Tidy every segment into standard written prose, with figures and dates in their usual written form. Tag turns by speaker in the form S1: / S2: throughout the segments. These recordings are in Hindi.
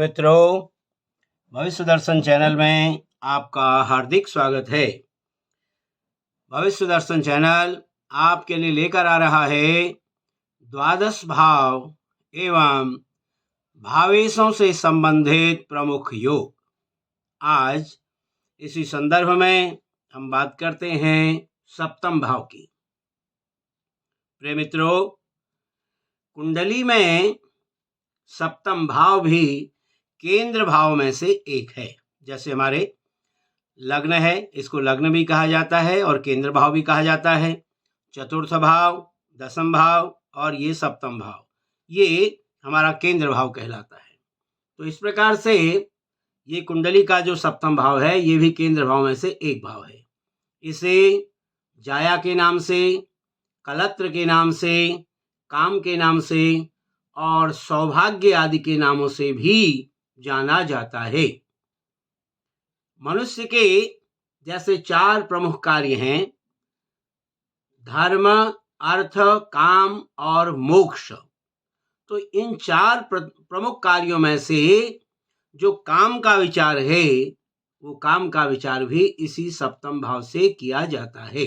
S1: मित्रों, भविष्य दर्शन चैनल में आपका हार्दिक स्वागत है। भविष्य दर्शन चैनल आपके लिए लेकर आ रहा है द्वादश भाव एवं भावेशों से संबंधित प्रमुख योग। आज इसी संदर्भ में हम बात करते हैं सप्तम भाव की। प्रिय मित्रों, कुंडली में सप्तम भाव भी केंद्र भाव में से एक है। जैसे हमारे लग्न है, इसको लग्न भी कहा जाता है और केंद्र भाव भी कहा जाता है। चतुर्थ भाव, दसम भाव और ये सप्तम भाव, ये हमारा केंद्र भाव कहलाता है। तो इस प्रकार से ये कुंडली का जो सप्तम भाव है, ये भी केंद्र भाव में से एक भाव है। इसे जाया के नाम से, कलत्र के नाम से, काम के नाम से और सौभाग्य आदि के नामों से भी जाना जाता है। मनुष्य के जैसे 4 प्रमुख कार्य हैं, धर्म, अर्थ, काम और मोक्ष। तो इन 4 प्रमुख कार्यों में से जो काम का विचार है, वो काम का विचार भी इसी सप्तम भाव से किया जाता है।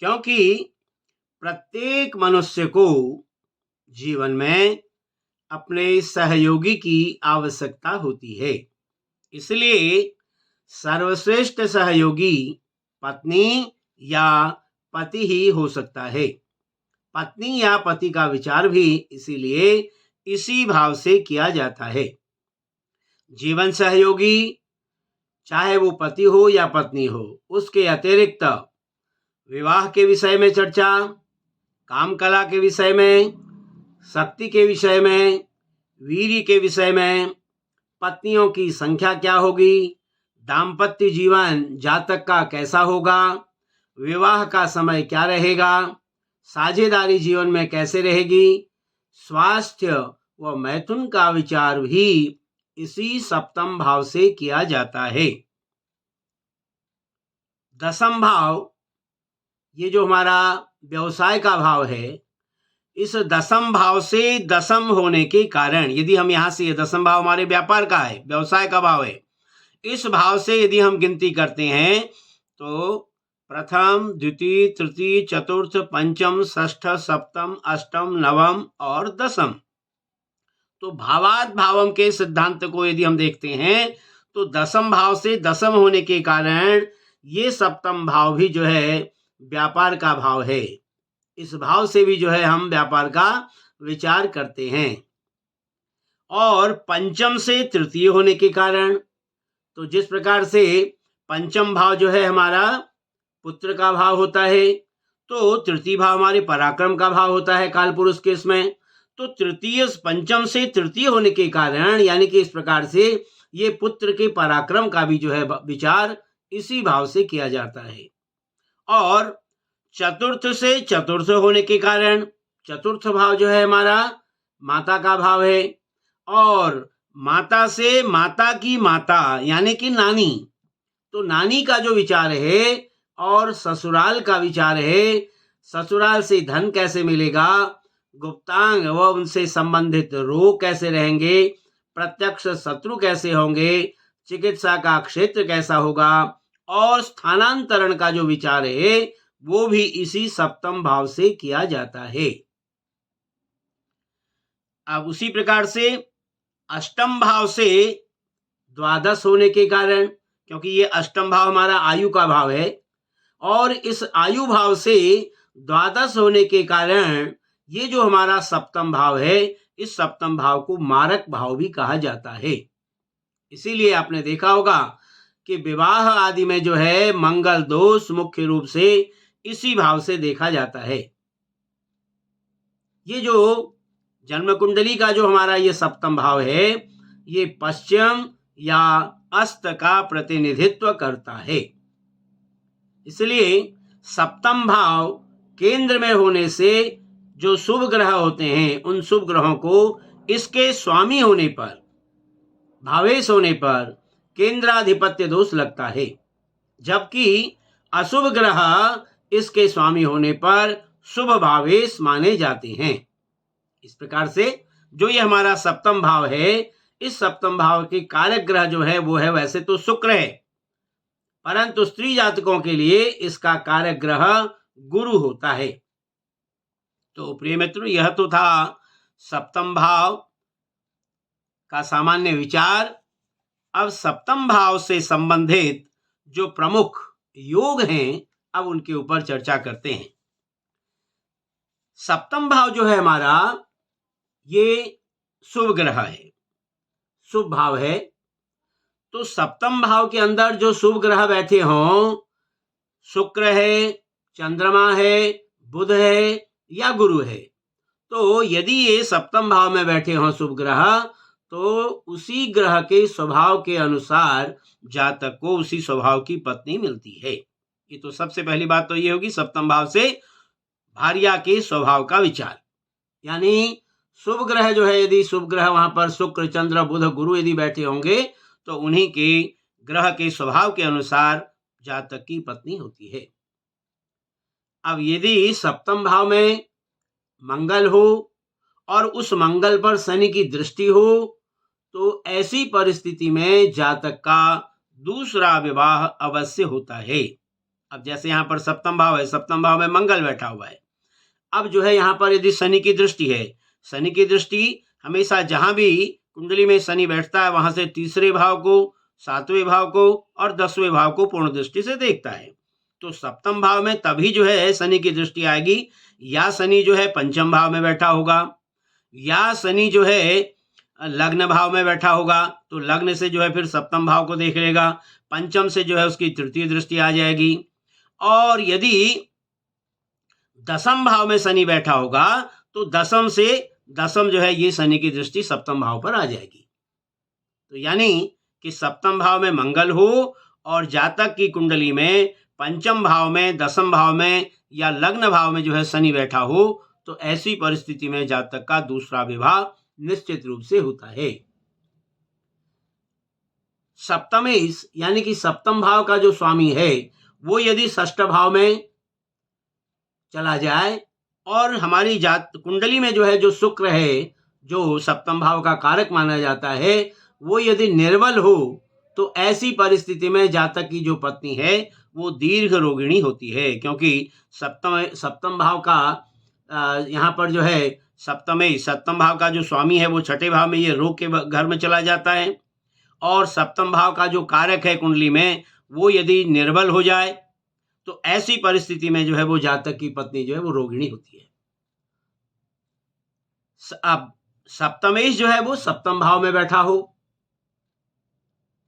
S1: क्योंकि प्रत्येक मनुष्य को जीवन में अपने सहयोगी की आवश्यकता होती है। इसलिए सर्वश्रेष्ठ सहयोगी पत्नी या पति ही हो सकता है। पत्नी या पति का विचार भी इसीलिए इसी भाव से किया जाता है। जीवन सहयोगी, चाहे वो पति हो या पत्नी हो, उसके अतिरिक्त विवाह के विषय में चर्चा, काम कला के विषय में, शक्ति के विषय में, वीर्य के विषय में, पत्नियों की संख्या क्या होगी, दाम्पत्य जीवन जातक का कैसा होगा, विवाह का समय क्या रहेगा, साझेदारी जीवन में कैसे रहेगी, स्वास्थ्य व मैथुन का विचार भी इसी सप्तम भाव से किया जाता है। दसम भाव, ये जो हमारा व्यवसाय का भाव है, इस दसम भाव से दसम होने के कारण, यदि हम यहाँ से, दसम भाव हमारे व्यापार का है, व्यवसाय का भाव है, इस भाव से यदि हम गिनती करते हैं तो प्रथम, द्वितीय, तृतीय, चतुर्थ, पंचम, षष्ठ, सप्तम, अष्टम, नवम और दसम। तो भावात भावम के सिद्धांत को यदि हम देखते हैं तो दसम भाव से दसम होने के कारण ये सप्तम भाव भी जो है व्यापार का भाव है। इस भाव से भी जो है हम व्यापार का विचार करते हैं। और पंचम से तृतीय होने के कारण, तो जिस प्रकार से पंचम भाव जो है हमारा पुत्र का भाव होता है, तो तृतीय भाव हमारे पराक्रम का भाव होता है काल पुरुष के इसमें। तो तृतीय, पंचम से तृतीय होने के कारण, यानी कि इस प्रकार से ये पुत्र के पराक्रम का भी जो है विचार इसी भाव से किया जाता है। और चतुर्थ से चतुर्थ होने के कारण, चतुर्थ भाव जो है हमारा माता का भाव है। और माता से माता की माता यानी कि नानी, तो नानी का जो विचार है और ससुराल का विचार है। ससुराल से धन कैसे मिलेगा, गुप्तांग व उनसे संबंधित रोग कैसे रहेंगे, प्रत्यक्ष शत्रु कैसे होंगे, चिकित्सा का क्षेत्र कैसा होगा और स्थानांतरण का जो विचार है वो भी इसी सप्तम भाव से किया जाता है। अब उसी प्रकार से अष्टम भाव से द्वादश होने के कारण, क्योंकि ये अष्टम भाव हमारा आयु का भाव है, और इस आयु भाव से द्वादश होने के कारण ये जो हमारा सप्तम भाव है, इस सप्तम भाव को मारक भाव भी कहा जाता है। इसीलिए आपने देखा होगा कि विवाह आदि में जो है मंगल दोष मुख्य रूप से इसी भाव से देखा जाता है। ये जो जन्म कुंडली का जो हमारा ये सप्तम भाव है, ये पश्चिम या अस्त का प्रतिनिधित्व करता है। इसलिए सप्तम भाव केंद्र में होने से जो शुभ ग्रह होते हैं, उन शुभ ग्रहों को इसके स्वामी होने पर, भावेश होने पर केंद्राधिपत्य दोष लगता है, जबकि अशुभ ग्रह इसके स्वामी होने पर शुभ भावेश माने जाते हैं। इस प्रकार से जो ये हमारा सप्तम भाव है, इस सप्तम भाव के कारक ग्रह जो है वो है वैसे तो शुक्र है, परंतु स्त्री जातकों के लिए इसका कारक ग्रह गुरु होता है। तो प्रिय मित्रों, यह तो था सप्तम भाव का सामान्य विचार। अब सप्तम भाव से संबंधित जो प्रमुख योग हैं, अब उनके ऊपर चर्चा करते हैं। सप्तम भाव जो है हमारा, ये शुभ ग्रह है, शुभ भाव है। तो सप्तम भाव के अंदर जो शुभ ग्रह बैठे हों, शुक्र है, चंद्रमा है, बुध है या गुरु है, तो यदि ये सप्तम भाव में बैठे हों शुभ ग्रह, तो उसी ग्रह के स्वभाव के अनुसार जातक को उसी स्वभाव की पत्नी मिलती है। ये तो सबसे पहली बात तो ये होगी सप्तम भाव से भार्या के स्वभाव का विचार। यानी शुभ ग्रह जो है, यदि शुभ ग्रह वहां पर शुक्र, चंद्र, बुध, गुरु यदि बैठे होंगे, तो उन्हीं के ग्रह के स्वभाव के अनुसार जातक की पत्नी होती है। अब यदि सप्तम भाव में मंगल हो और उस मंगल पर शनि की दृष्टि हो, तो ऐसी परिस्थिति में जातक का दूसरा विवाह अवश्य होता है। अब जैसे यहाँ पर सप्तम भाव है, सप्तम भाव में मंगल बैठा हुआ है। अब जो है यहाँ पर यदि शनि की दृष्टि है, शनि की दृष्टि हमेशा जहां भी कुंडली में शनि बैठता है वहां से तीसरे भाव को, सातवें भाव को और 10वें भाव को पूर्ण दृष्टि से देखता है। तो सप्तम भाव में तभी जो है शनि की दृष्टि आएगी, या शनि जो है पंचम भाव में बैठा होगा, या शनि जो है लग्न भाव में बैठा होगा, तो लग्न से जो है फिर सप्तम भाव को देख लेगा, पंचम से जो है उसकी तृतीय दृष्टि आ जाएगी। और यदि दसम भाव में शनि बैठा होगा, तो दसम जो है ये शनि की दृष्टि सप्तम भाव पर आ जाएगी। तो यानी कि सप्तम भाव में मंगल हो और जातक की कुंडली में पंचम भाव में, दसम भाव में या लग्न भाव में जो है शनि बैठा हो, तो ऐसी परिस्थिति में जातक का दूसरा विवाह निश्चित रूप से होता है। सप्तमेश यानी कि सप्तम भाव का जो स्वामी है वो यदि षष्ठ भाव में चला जाए और हमारी जात कुंडली में जो है जो शुक्र है, जो सप्तम भाव का कारक माना जाता है, वो यदि निर्बल हो, तो ऐसी परिस्थिति में जातक की जो पत्नी है वो दीर्घ रोगिणी होती है। क्योंकि सप्तम भाव का यहाँ पर जो है सप्तम भाव का जो स्वामी है वो छठे भाव में, ये रोग के घर में चला जाता है। और सप्तम भाव का जो कारक है कुंडली में वो यदि निर्बल हो जाए, तो ऐसी परिस्थिति में जो है वो जातक की पत्नी जो है वो रोगिणी होती है। अब सप्तमेश जो है वो सप्तम भाव में बैठा हो,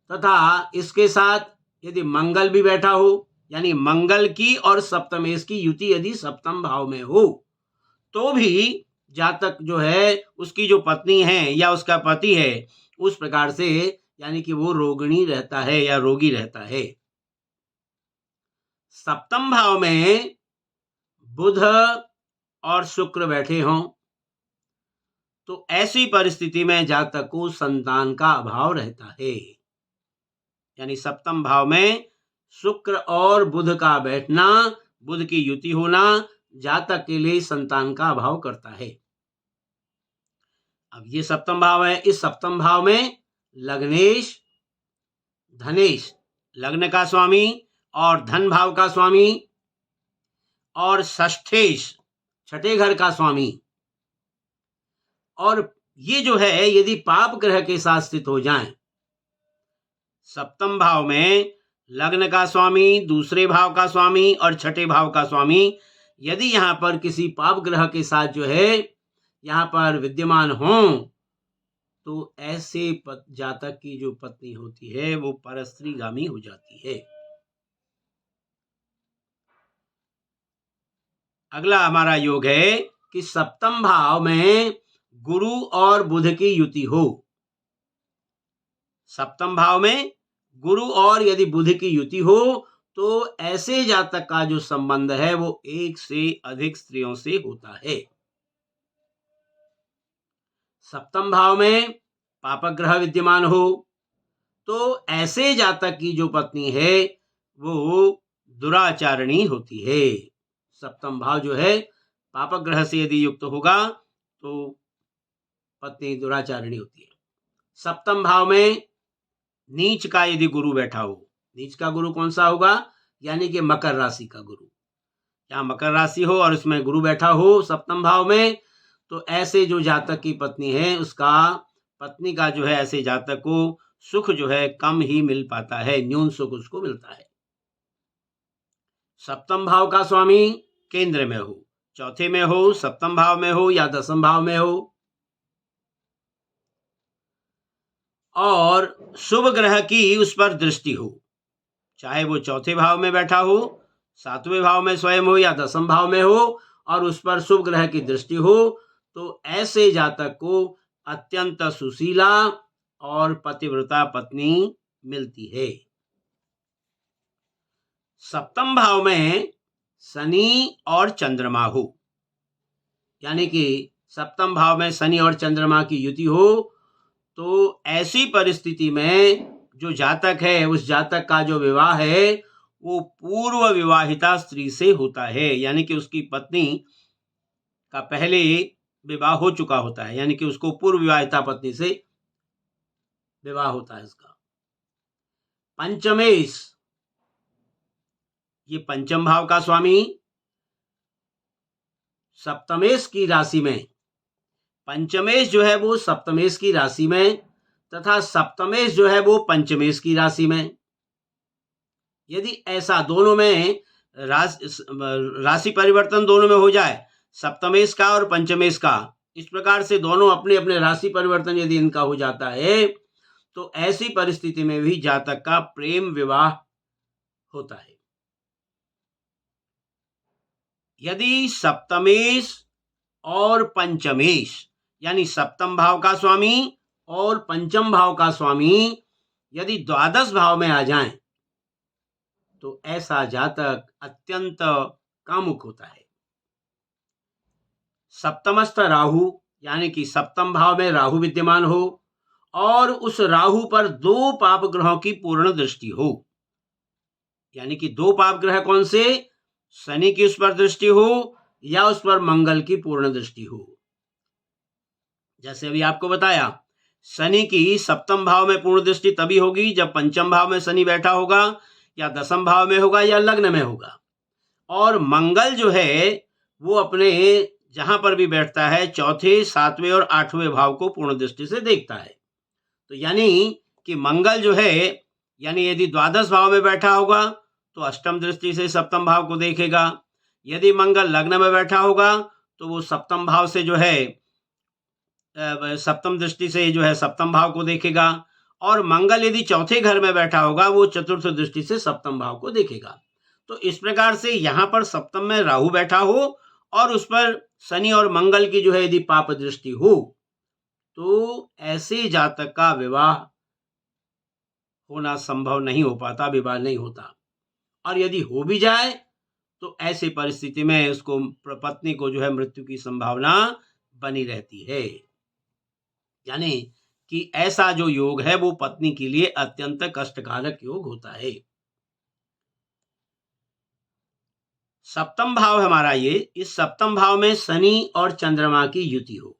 S1: तथा इसके साथ यदि मंगल भी बैठा हो, यानी मंगल की और सप्तमेश की युति यदि सप्तम भाव में हो, तो भी जातक जो है उसकी जो पत्नी है या उसका पति है, उस प्रकार से यानी कि वो रोगिणी रहता है या रोगी रहता है। सप्तम भाव में बुध और शुक्र बैठे हों, तो ऐसी परिस्थिति में जातक को संतान का अभाव रहता है। यानी सप्तम भाव में शुक्र और बुध का बैठना, बुध की युति होना जातक के लिए संतान का अभाव करता है। अब ये सप्तम भाव है, इस सप्तम भाव में लग्नेश, धनेश, लग्न का स्वामी और धन भाव का स्वामी, और षष्ठेश, छठे घर का स्वामी, और ये जो है यदि पाप ग्रह के साथ स्थित हो जाएं, सप्तम भाव में लग्न का स्वामी, दूसरे भाव का स्वामी और छठे भाव का स्वामी यदि यहाँ पर किसी पाप ग्रह के साथ जो है यहाँ पर विद्यमान हों, तो ऐसे जातक की जो पत्नी होती है वो परस्त्रीगामी हो जाती है। अगला हमारा योग है कि सप्तम भाव में गुरु और बुध की युति हो। सप्तम भाव में गुरु और यदि बुध की युति हो, तो ऐसे जातक का जो संबंध है वो एक से अधिक स्त्रियों से होता है। सप्तम भाव में पापक ग्रह विद्यमान हो, तो ऐसे जातक की जो पत्नी है वो दुराचारणी होती है। सप्तम भाव जो है पापक ग्रह से यदि युक्त होगा, तो पत्नी दुराचारिणी होती है। सप्तम भाव में नीच का यदि गुरु बैठा हो, नीच का गुरु कौन सा होगा, यानी कि मकर राशि का गुरु, यहाँ मकर राशि हो और उसमें गुरु बैठा हो सप्तम भाव में, तो ऐसे जो जातक की पत्नी है उसका, पत्नी का जो है ऐसे जातक को सुख जो है कम ही मिल पाता है, न्यून सुख उसको मिलता है। सप्तम भाव का स्वामी केंद्र में हो, चौथे में हो, सप्तम भाव में हो या दसम भाव में हो, और शुभ ग्रह की उस पर दृष्टि हो, चाहे वो चौथे भाव में बैठा हो, सातवें भाव में स्वयं हो या दसम भाव में हो, और उस पर शुभ ग्रह की दृष्टि हो, तो ऐसे जातक को अत्यंत सुशीला और पतिव्रता पत्नी मिलती है। सप्तम भाव में शनि और चंद्रमा हो, यानी कि सप्तम भाव में शनि और चंद्रमा की युति हो, तो ऐसी परिस्थिति में जो जातक है, उस जातक का जो विवाह है वो पूर्व विवाहिता स्त्री से होता है, यानी कि उसकी पत्नी का पहले विवाह हो चुका होता है, यानी कि उसको पूर्व विवाहिता पत्नी से विवाह होता है उसका। पंचमेश, ये पंचम भाव का स्वामी सप्तमेश की राशि में, पंचमेश जो है वो सप्तमेश की राशि में तथा सप्तमेश जो है वो पंचमेश की राशि में। यदि ऐसा दोनों में राशि परिवर्तन दोनों में हो जाए, सप्तमेश का और पंचमेश का, इस प्रकार से दोनों अपने अपने राशि परिवर्तन यदि इनका हो जाता है, तो ऐसी परिस्थिति में भी जातक का प्रेम विवाह होता है। यदि सप्तमेश और पंचमेश, यानी सप्तम भाव का स्वामी और पंचम भाव का स्वामी यदि द्वादश भाव में आ जाएं, तो ऐसा जातक अत्यंत कामुक होता है। सप्तमस्थ राहु, यानी कि सप्तम भाव में राहु विद्यमान हो और उस राहु पर दो पाप ग्रहों की पूर्ण दृष्टि हो, यानी कि दो पाप ग्रह कौन से, शनि की उस पर दृष्टि हो या उस पर मंगल की पूर्ण दृष्टि हो। जैसे अभी आपको बताया, शनि की सप्तम भाव में पूर्ण दृष्टि तभी होगी जब पंचम भाव में शनि बैठा होगा या दसम भाव में होगा या लग्न में होगा, और मंगल जो है वो अपने जहां पर भी बैठता है चौथे, सातवें और आठवें भाव को पूर्ण दृष्टि से देखता है। तो यानी कि मंगल जो है, यानी यदि द्वादश भाव में बैठा होगा तो अष्टम दृष्टि से सप्तम भाव को देखेगा, यदि मंगल लग्न में बैठा होगा तो वो सप्तम भाव से जो है सप्तम दृष्टि से जो है सप्तम भाव को देखेगा, और मंगल यदि चौथे घर में बैठा होगा वो चतुर्थ दृष्टि से सप्तम भाव को देखेगा। तो इस प्रकार से यहाँ पर सप्तम में राहु बैठा हो और उस पर शनि और मंगल की जो है यदि पाप दृष्टि हो, तो ऐसे जातक का विवाह होना संभव नहीं हो पाता, विवाह नहीं होता। और यदि हो भी जाए तो ऐसी परिस्थिति में उसको पत्नी को जो है मृत्यु की संभावना बनी रहती है, यानी कि ऐसा जो योग है वो पत्नी के लिए अत्यंत कष्टकारक योग होता है। सप्तम भाव हमारा ये, इस सप्तम भाव में शनि और चंद्रमा की युति हो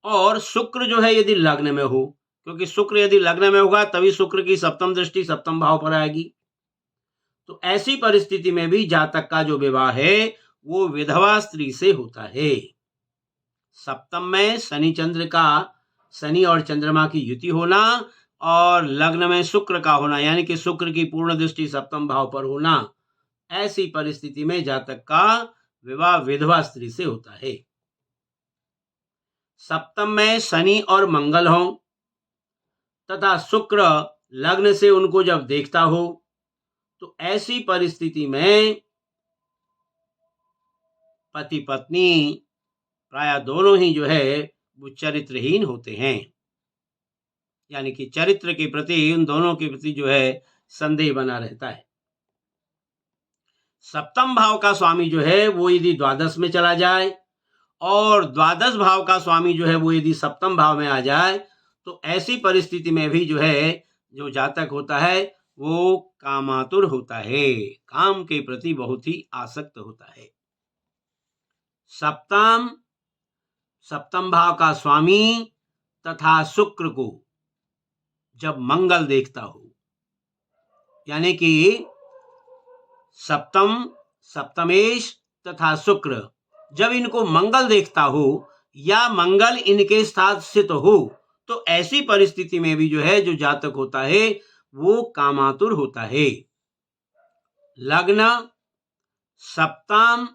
S1: और शुक्र जो है यदि लग्न में हो, क्योंकि शुक्र यदि लग्न में होगा तभी शुक्र की सप्तम दृष्टि सप्तम भाव पर आएगी, तो ऐसी परिस्थिति में भी जातक का जो विवाह है वो विधवा स्त्री से होता है। सप्तम में शनि चंद्र का, शनि और चंद्रमा की युति होना और लग्न में शुक्र का होना, यानी कि शुक्र की पूर्ण दृष्टि सप्तम भाव पर होना, ऐसी परिस्थिति में जातक का विवाह विधवा स्त्री से होता है। सप्तम में शनि और मंगल हो तथा शुक्र लग्न से उनको जब देखता हो, तो ऐसी परिस्थिति में पति पत्नी प्राय दोनों ही जो है वो चरित्रहीन होते हैं, यानी कि चरित्र के प्रति उन दोनों के प्रति जो है संदेह बना रहता है। सप्तम भाव का स्वामी जो है वो यदि द्वादश में चला जाए और द्वादश भाव का स्वामी जो है वो यदि सप्तम भाव में आ जाए, तो ऐसी परिस्थिति में भी जो है जो जातक होता है वो कामातुर होता है, काम के प्रति बहुत ही आसक्त होता है। सप्तम सप्तम भाव का स्वामी तथा शुक्र को जब मंगल देखता हो, यानी कि सप्तम, सप्तमेश तथा शुक्र जब इनको मंगल देखता हो या मंगल इनके साथ स्थित हो, तो ऐसी परिस्थिति में भी जो है जो जातक होता है वो कामातुर होता है। लग्न, सप्तम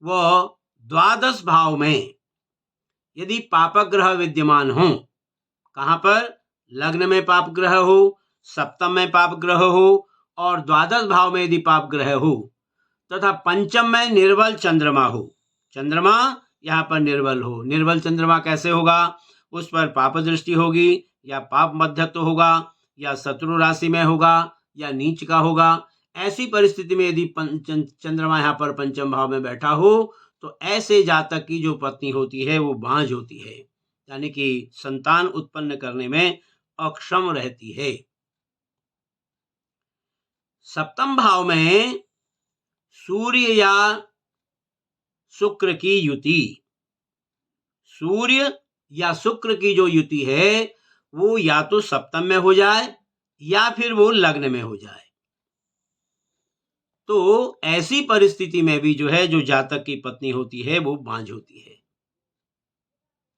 S1: व द्वादश भाव में यदि पापक ग्रह विद्यमान हो, कहां पर? लग्न में पाप ग्रह हो, सप्तम में पाप ग्रह हो और द्वादश भाव में यदि पाप ग्रह हो तथा पंचम में निर्बल चंद्रमा हो, चंद्रमा यहाँ पर निर्बल हो। निर्बल चंद्रमा कैसे होगा? उस पर पाप दृष्टि होगी या पाप मध्यत्व होगा या शत्रु राशि में होगा या नीच का होगा। ऐसी परिस्थिति में यदि चंद्रमा यहाँ पर पंचम भाव में बैठा हो तो ऐसे जातक की जो पत्नी होती है वो बांझ होती है, यानी कि संतान उत्पन्न करने में अक्षम रहती है। सप्तम भाव में सूर्य या शुक्र की युति, सूर्य या शुक्र की जो युति है वो या तो सप्तम में हो जाए या फिर वो लग्न में हो जाए, तो ऐसी परिस्थिति में भी जो है जो जातक की पत्नी होती है वो बांझ होती है,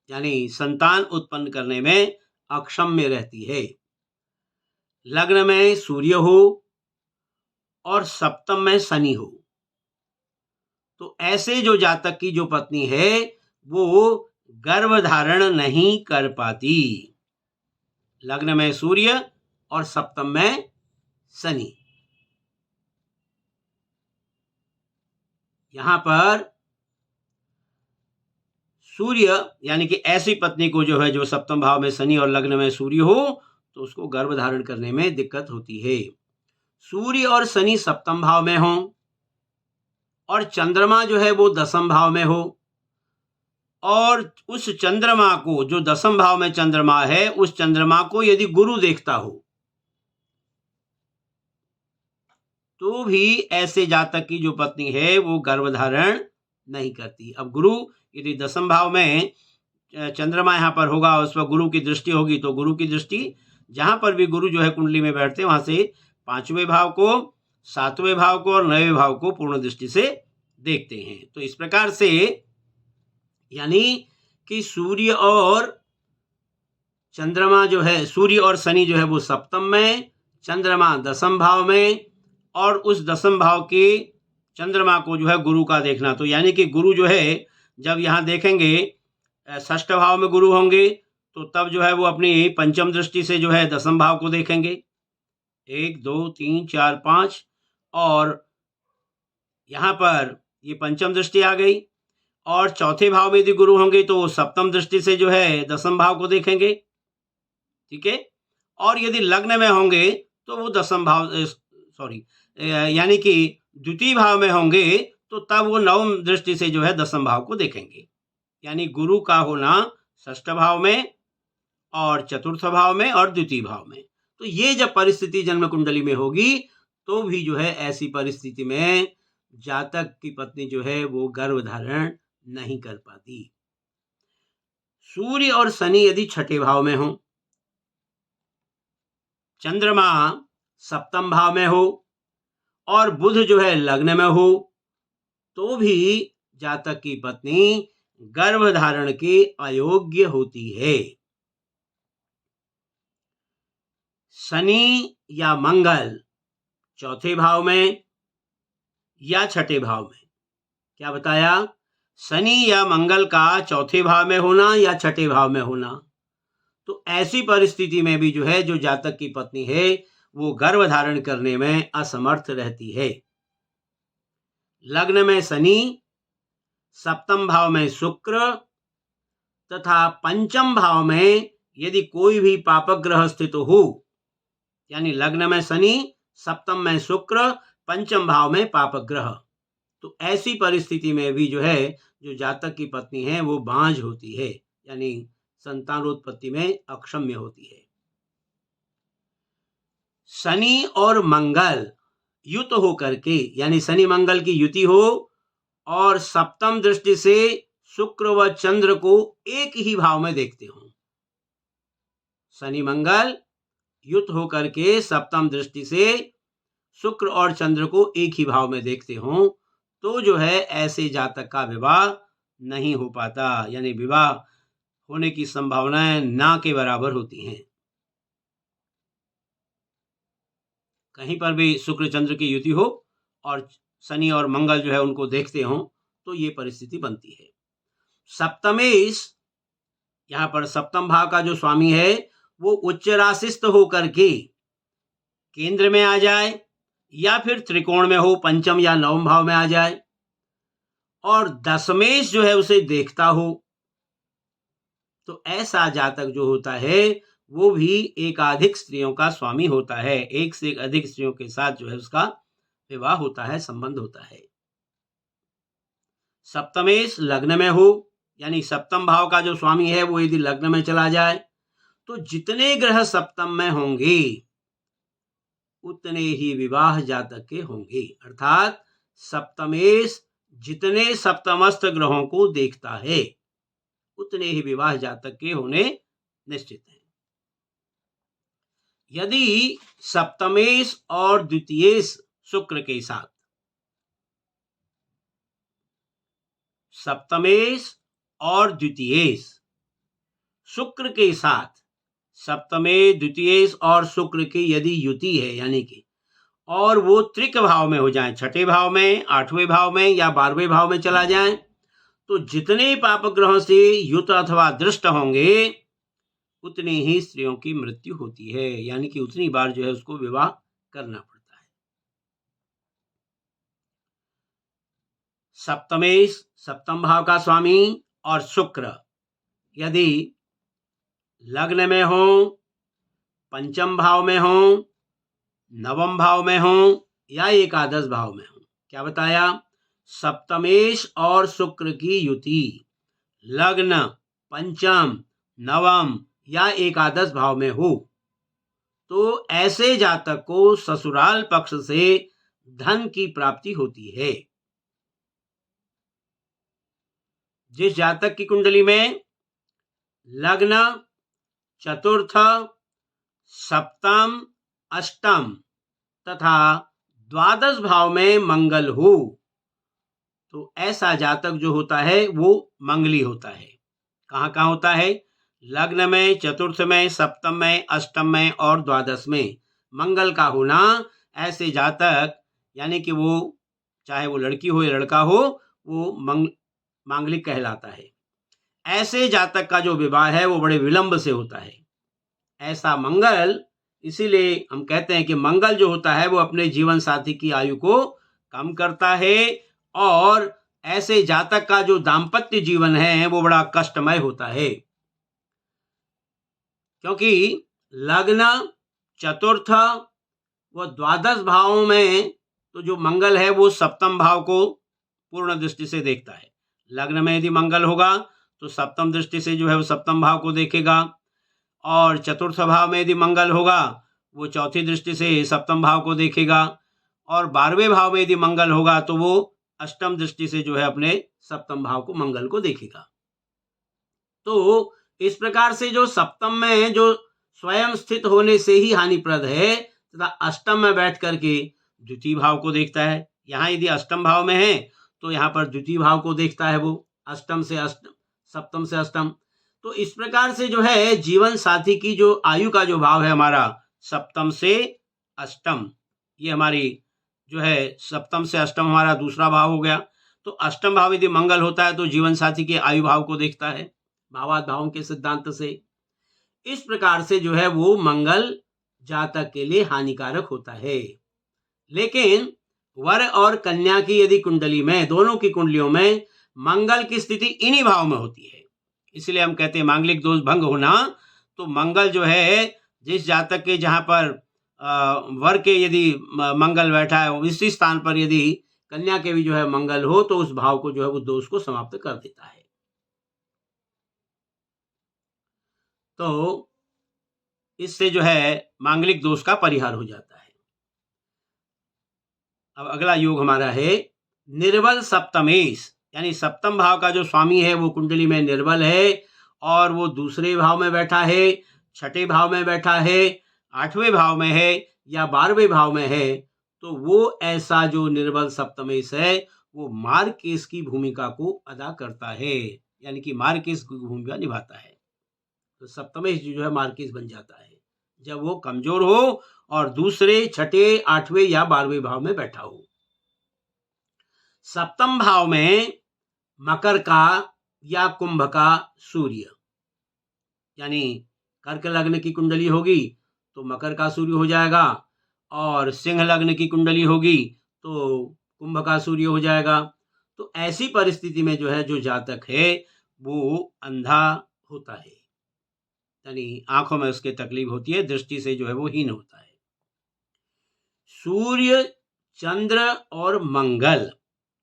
S1: यानी संतान उत्पन्न करने में अक्षम में रहती है। लग्न में सूर्य हो और सप्तम में शनि हो, तो ऐसे जो जातक की जो पत्नी है वो गर्भ धारण नहीं कर पाती। लग्न में सूर्य और सप्तम में शनि। यहां पर सूर्य यानी कि ऐसी पत्नी को जो है जो सप्तम भाव में शनि और लग्न में सूर्य हो तो उसको गर्भ धारण करने में दिक्कत होती है। सूर्य और शनि सप्तम भाव में हो और चंद्रमा जो है वो दसम भाव में हो, और उस चंद्रमा को, जो दसम भाव में चंद्रमा है, उस चंद्रमा को यदि गुरु देखता हो तो भी ऐसे जातक की जो पत्नी है वो गर्भ धारण नहीं करती। अब गुरु यदि दसम भाव में चंद्रमा यहाँ पर होगा, उस पर गुरु की दृष्टि होगी, तो गुरु की दृष्टि जहां पर भी गुरु जो है कुंडली में बैठते हैं वहां से पांचवें भाव को, सातवें भाव को और नवें भाव को पूर्ण दृष्टि से देखते हैं। तो इस प्रकार से यानी कि सूर्य और चंद्रमा जो है, सूर्य और शनि जो है वो सप्तम में, चंद्रमा दसम भाव में, और उस दसम भाव के चंद्रमा को जो है गुरु का देखना। तो यानी कि गुरु जो है जब यहाँ देखेंगे षष्ठ भाव में गुरु होंगे तो तब जो है वो अपनी पंचम दृष्टि से जो है दसम भाव को देखेंगे, 1 2 3 4 5, और यहाँ पर ये पंचम दृष्टि आ गई। और चौथे भाव में यदि गुरु होंगे तो सप्तम दृष्टि से जो है दसम भाव को देखेंगे, ठीक है। और यदि लग्न में होंगे तो वो दसम भाव यानी कि द्वितीय भाव में होंगे तो तब वो नवम दृष्टि से जो है दसम भाव को देखेंगे। यानी गुरु का होना षष्ठ भाव में और चतुर्थ भाव में और द्वितीय भाव में। तो ये जब परिस्थिति जन्म कुंडली में होगी तो भी जो है ऐसी परिस्थिति में जातक की पत्नी जो है वो गर्भ धारण नहीं कर पाती। सूर्य और शनि यदि छठे भाव में हो, चंद्रमा सप्तम भाव में हो और बुध जो है लग्न में हो तो भी जातक की पत्नी गर्भ धारण के अयोग्य होती है। शनि या मंगल चौथे भाव में या छठे भाव में, क्या बताया? शनि या मंगल का चौथे भाव में होना या छठे भाव में होना। तो ऐसी परिस्थिति में भी जो है जो जातक की पत्नी है वो गर्भ धारण करने में असमर्थ रहती है। लग्न में शनि, सप्तम भाव में शुक्र तथा पंचम भाव में यदि कोई भी पापक ग्रह स्थित हो, यानी लग्न में शनि, सप्तम में शुक्र, पंचम भाव में पापक ग्रह, तो ऐसी परिस्थिति में भी जो है जो जातक की पत्नी है वो बांझ होती है, यानी संतानोत्पत्ति में अक्षम्य होती है। शनि और मंगल युत हो करके, यानी शनि मंगल की युति हो और सप्तम दृष्टि से शुक्र व चंद्र को एक ही भाव में देखते हो, शनि मंगल युत होकर के सप्तम दृष्टि से शुक्र और चंद्र को एक ही भाव में देखते हो, तो जो है ऐसे जातक का विवाह नहीं हो पाता, यानी विवाह होने की संभावनाएं ना के बराबर होती हैं। कहीं पर भी शुक्र चंद्र की युति हो और शनि और मंगल जो है उनको देखते हो, तो ये परिस्थिति बनती है। सप्तमेश, यहाँ पर सप्तम भाव का जो स्वामी है वो उच्च राशिस्थ होकर के केंद्र में आ जाए या फिर त्रिकोण में हो, पंचम या नवम भाव में आ जाए, और दशमेश जो है उसे देखता हो, तो ऐसा जातक जो होता है वो भी एकाधिक स्त्रियों का स्वामी होता है, एक से अधिक स्त्रियों के साथ जो है उसका विवाह होता है, संबंध होता है। सप्तमेश लग्न में हो, यानी सप्तम भाव का जो स्वामी है वो यदि लग्न में चला जाए, तो जितने ग्रह सप्तम में होंगे उतने ही विवाह जातक के होंगे, अर्थात सप्तमेश जितने सप्तमस्थ ग्रहों को देखता है उतने ही विवाह जातक के होने निश्चित है। यदि सप्तमेश और द्वितीयेश शुक्र के साथ, सप्तमेश और द्वितीयेश शुक्र के साथ, सप्तमेश द्वितीयेश और शुक्र की यदि युति है, यानी कि और वो त्रिक भाव में हो जाए, छठे भाव में, आठवें भाव में या 12वें भाव में चला जाए, तो जितने पाप ग्रहों से युत अथवा दृष्ट होंगे उतनी ही स्त्रियों की मृत्यु होती है, यानी कि उतनी बार जो है उसको विवाह करना पड़ता है। सप्तमेश सप्तम भाव का स्वामी और शुक्र यदि लग्न में हो, पंचम भाव में हो, नवम भाव में हो या एकादश भाव में हो, क्या बताया, सप्तमेश और शुक्र की युति लग्न, पंचम, नवम या एकादश भाव में हो, तो ऐसे जातक को ससुराल पक्ष से धन की प्राप्ति होती है। जिस जातक की कुंडली में लग्न, चतुर्थ, सप्तम, अष्टम तथा द्वादश भाव में मंगल हो, तो ऐसा जातक जो होता है वो मंगली होता है। कहाँ कहाँ होता है, लग्न में, चतुर्थ में, सप्तम में, अष्टम में और द्वादश में मंगल का होना, ऐसे जातक यानी कि वो चाहे वो लड़की हो या लड़का हो, वो मांगलिक कहलाता है। ऐसे जातक का जो विवाह है वो बड़े विलंब से होता है। ऐसा मंगल, इसीलिए हम कहते हैं कि मंगल जो होता है वो अपने जीवन साथी की आयु को कम करता है, और ऐसे जातक का जो दाम्पत्य जीवन है वो बड़ा कष्टमय होता है, क्योंकि लग्न, चतुर्थ व द्वादश भावों में तो जो मंगल है वो सप्तम भाव को पूर्ण दृष्टि से देखता है। लग्न में यदि मंगल होगा तो सप्तम दृष्टि से जो है वो सप्तम भाव को देखेगा, और चतुर्थ भाव में यदि मंगल होगा वो चौथी दृष्टि से सप्तम भाव को देखेगा, और 12वें भाव में यदि मंगल होगा तो वो अष्टम दृष्टि से जो है अपने सप्तम भाव को, मंगल को देखेगा। तो इस प्रकार से जो सप्तम में जो स्वयं स्थित होने से ही हानिप्रद है, तथा अष्टम में बैठ करके द्वितीय भाव को देखता है। यहाँ यदि अष्टम भाव में है तो यहाँ पर द्वितीय भाव को देखता है, वो अष्टम से अष्टम, सप्तम से अष्टम। तो इस प्रकार से जो है जीवन साथी की जो आयु का जो भाव है हमारा सप्तम से अष्टम, ये हमारी जो है सप्तम से अष्टम हमारा दूसरा भाव हो गया। तो अष्टम भाव यदि मंगल होता है तो जीवन साथी के आयु भाव को देखता है, भावात भावों के सिद्धांत से। इस प्रकार से जो है वो मंगल जातक के लिए हानिकारक होता है। लेकिन वर और कन्या की यदि कुंडली में, दोनों की कुंडलियों में मंगल की स्थिति इन्हीं भाव में होती है, इसलिए हम कहते हैं मांगलिक दोष भंग होना। तो मंगल जो है जिस जातक के जहां पर वर के यदि मंगल बैठा है इसी स्थान पर यदि कन्या के भी जो है मंगल हो, तो उस भाव को जो है वो दोष को समाप्त कर देता है। तो इससे जो है मांगलिक दोष का परिहार हो जाता है। अब अगला योग हमारा है निर्बल सप्तमेश, यानी सप्तम भाव का जो स्वामी है वो कुंडली में निर्बल है और वो दूसरे भाव में बैठा है, छठे भाव में बैठा है, आठवें भाव में है या 12वें भाव में है, तो वो ऐसा जो निर्बल सप्तमेश है वो मार्केश की भूमिका को अदा करता है, यानी कि मार्केश की भूमिका निभाता है। तो सप्तमेश जो है मार्केश बन जाता है जब वो कमजोर हो और दूसरे, छठे, आठवें या 12वें भाव में बैठा हो। सप्तम भाव में मकर का या कुंभ का सूर्य, यानी कर्क लग्न की कुंडली होगी तो मकर का सूर्य हो जाएगा, और सिंह लग्न की कुंडली होगी तो कुंभ का सूर्य हो जाएगा। तो ऐसी परिस्थिति में जो है जो जातक है वो अंधा होता है, यानी आंखों में उसके तकलीफ होती है, दृष्टि से जो है वो हीन होता है। सूर्य, चंद्र और मंगल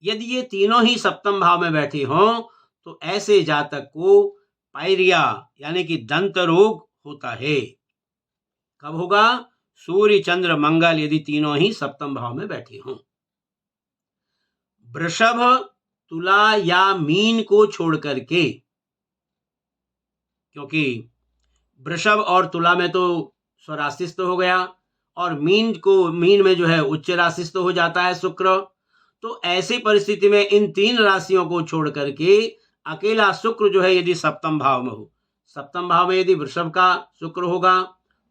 S1: यदि ये तीनों ही सप्तम भाव में बैठे हों तो ऐसे जातक को पायरिया यानी कि दंत रोग होता है। कब होगा? सूर्य, चंद्र, मंगल यदि तीनों ही सप्तम भाव में बैठे हों। वृषभ, तुला या मीन को छोड़ करके, क्योंकि वृषभ और तुला में तो स्वराशिस्थ हो गया और मीन में जो है उच्च राशिस्थ हो जाता है शुक्र। तो ऐसी परिस्थिति में इन तीन राशियों को छोड़ करके अकेला शुक्र जो है यदि सप्तम भाव में हो, सप्तम भाव में यदि वृषभ का शुक्र होगा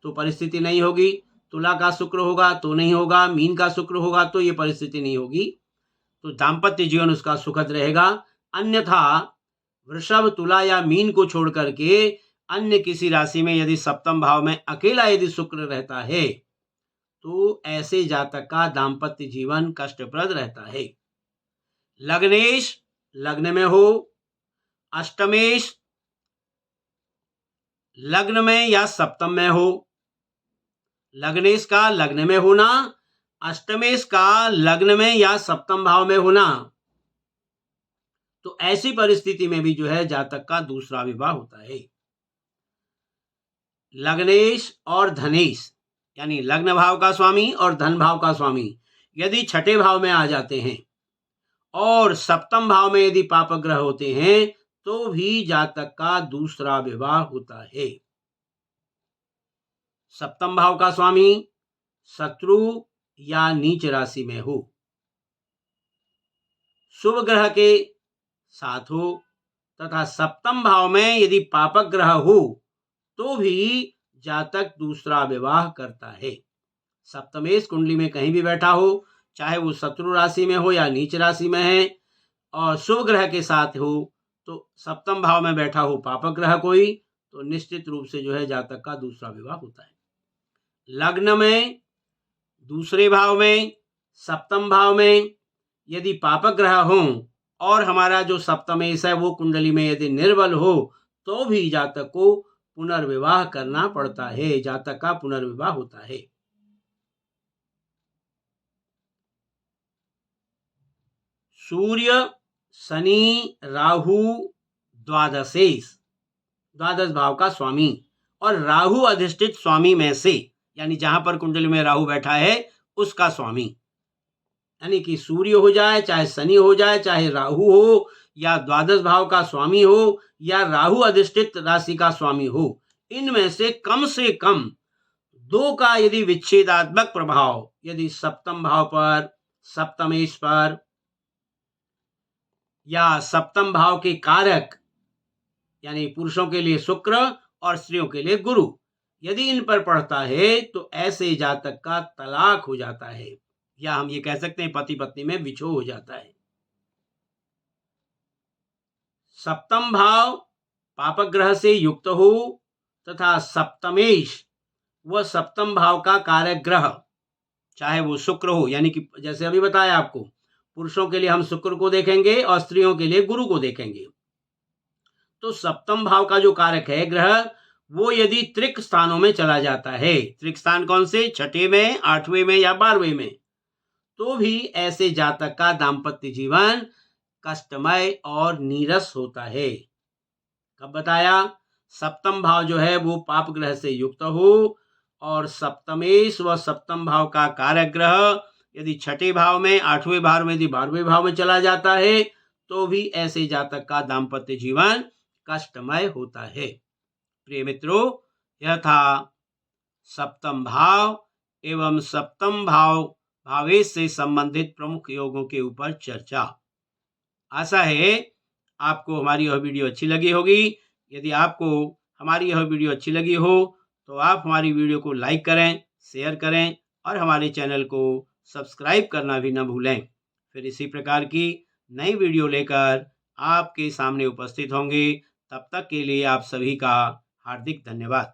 S1: तो परिस्थिति नहीं होगी, तुला का शुक्र होगा तो नहीं होगा, मीन का शुक्र होगा तो ये परिस्थिति नहीं होगी, तो दाम्पत्य जीवन उसका सुखद रहेगा। अन्यथा वृषभ, तुला या मीन को छोड़ करके अन्य किसी राशि में यदि सप्तम भाव में अकेला यदि शुक्र रहता है तो ऐसे जातक का दाम्पत्य जीवन कष्टप्रद रहता है। लग्नेश लग्न में हो, अष्टमेश लग्न में या सप्तम में हो, लग्नेश का लग्न में होना, अष्टमेश का लग्न में या सप्तम भाव में होना, तो ऐसी परिस्थिति में भी जो है जातक का दूसरा विवाह होता है। लग्नेश और धनेश यानी लग्न भाव का स्वामी और धन भाव का स्वामी यदि छठे भाव में आ जाते हैं और सप्तम भाव में यदि पाप ग्रह होते हैं तो भी जातक का दूसरा विवाह होता है। सप्तम भाव का स्वामी शत्रु या नीच राशि में हो, शुभ ग्रह के साथ हो तथा सप्तम भाव में यदि पापक ग्रह हो तो भी जातक दूसरा विवाह करता है। सप्तमेश कुंडली में कहीं भी बैठा हो, चाहे वो शत्रु राशि में हो या नीच राशि में है, और शुभ ग्रह के साथ हो तो सप्तम भाव में बैठा हो पापक ग्रह कोई, तो निश्चित रूप से जो है जातक का दूसरा विवाह होता है। लग्न में, दूसरे भाव में, सप्तम भाव में यदि पापक ग्रह हो और हमारा जो सप्तमेश है वो कुंडली में यदि निर्बल हो तो भी जातक को पुनर्विवाह करना पड़ता है, जातक का पुनर्विवाह होता है। सूर्य, शनि, राहु द्वादशेश, द्वादश भाव का स्वामी और राहु अधिष्ठित स्वामी में से, यानी जहां पर कुंडली में राहु बैठा है उसका स्वामी, यानी कि सूर्य हो जाए, चाहे शनि हो जाए, चाहे राहु हो, या द्वादश भाव का स्वामी हो या राहु अधिष्ठित राशि का स्वामी हो, इनमें से कम 2 का यदि विच्छेदात्मक प्रभाव यदि सप्तम भाव पर, सप्तमेश पर या सप्तम भाव के कारक यानी पुरुषों के लिए शुक्र और स्त्रियों के लिए गुरु यदि इन पर पड़ता है तो ऐसे जातक का तलाक हो जाता है, या हम ये कह सकते हैं पति पत्नी में विछोह हो जाता है। सप्तम भाव पापक ग्रह से युक्त हो तथा सप्तमेश वह सप्तम भाव का कारक ग्रह, चाहे वो शुक्र हो, यानी कि जैसे अभी बताया आपको, पुरुषों के लिए हम शुक्र को देखेंगे और स्त्रियों के लिए गुरु को देखेंगे। तो सप्तम भाव का जो कारक है ग्रह वो यदि त्रिक स्थानों में चला जाता है, त्रिक स्थान कौन से? छठे में, आठवें में या 12वें में, तो भी ऐसे जातक का दाम्पत्य जीवन कष्टमय और नीरस होता है। कब बताया? सप्तम भाव जो है वो पाप ग्रह से युक्त हो और सप्तमेश व सप्तम भाव का कारक ग्रह यदि छठे भाव में, आठवें भाव में, यदि 12वें भाव में चला जाता है तो भी ऐसे जातक का दाम्पत्य जीवन कष्टमय होता है। प्रिय मित्रों, यह था सप्तम भाव एवं सप्तम भावेश से संबंधित प्रमुख योगों के ऊपर चर्चा। आशा है आपको हमारी यह वीडियो अच्छी लगी होगी। यदि आपको हमारी यह वीडियो अच्छी लगी हो तो आप हमारी वीडियो को लाइक करें, शेयर करें और हमारे चैनल को सब्सक्राइब करना भी न भूलें। फिर इसी प्रकार की नई वीडियो लेकर आपके सामने उपस्थित होंगे। तब तक के लिए आप सभी का हार्दिक धन्यवाद।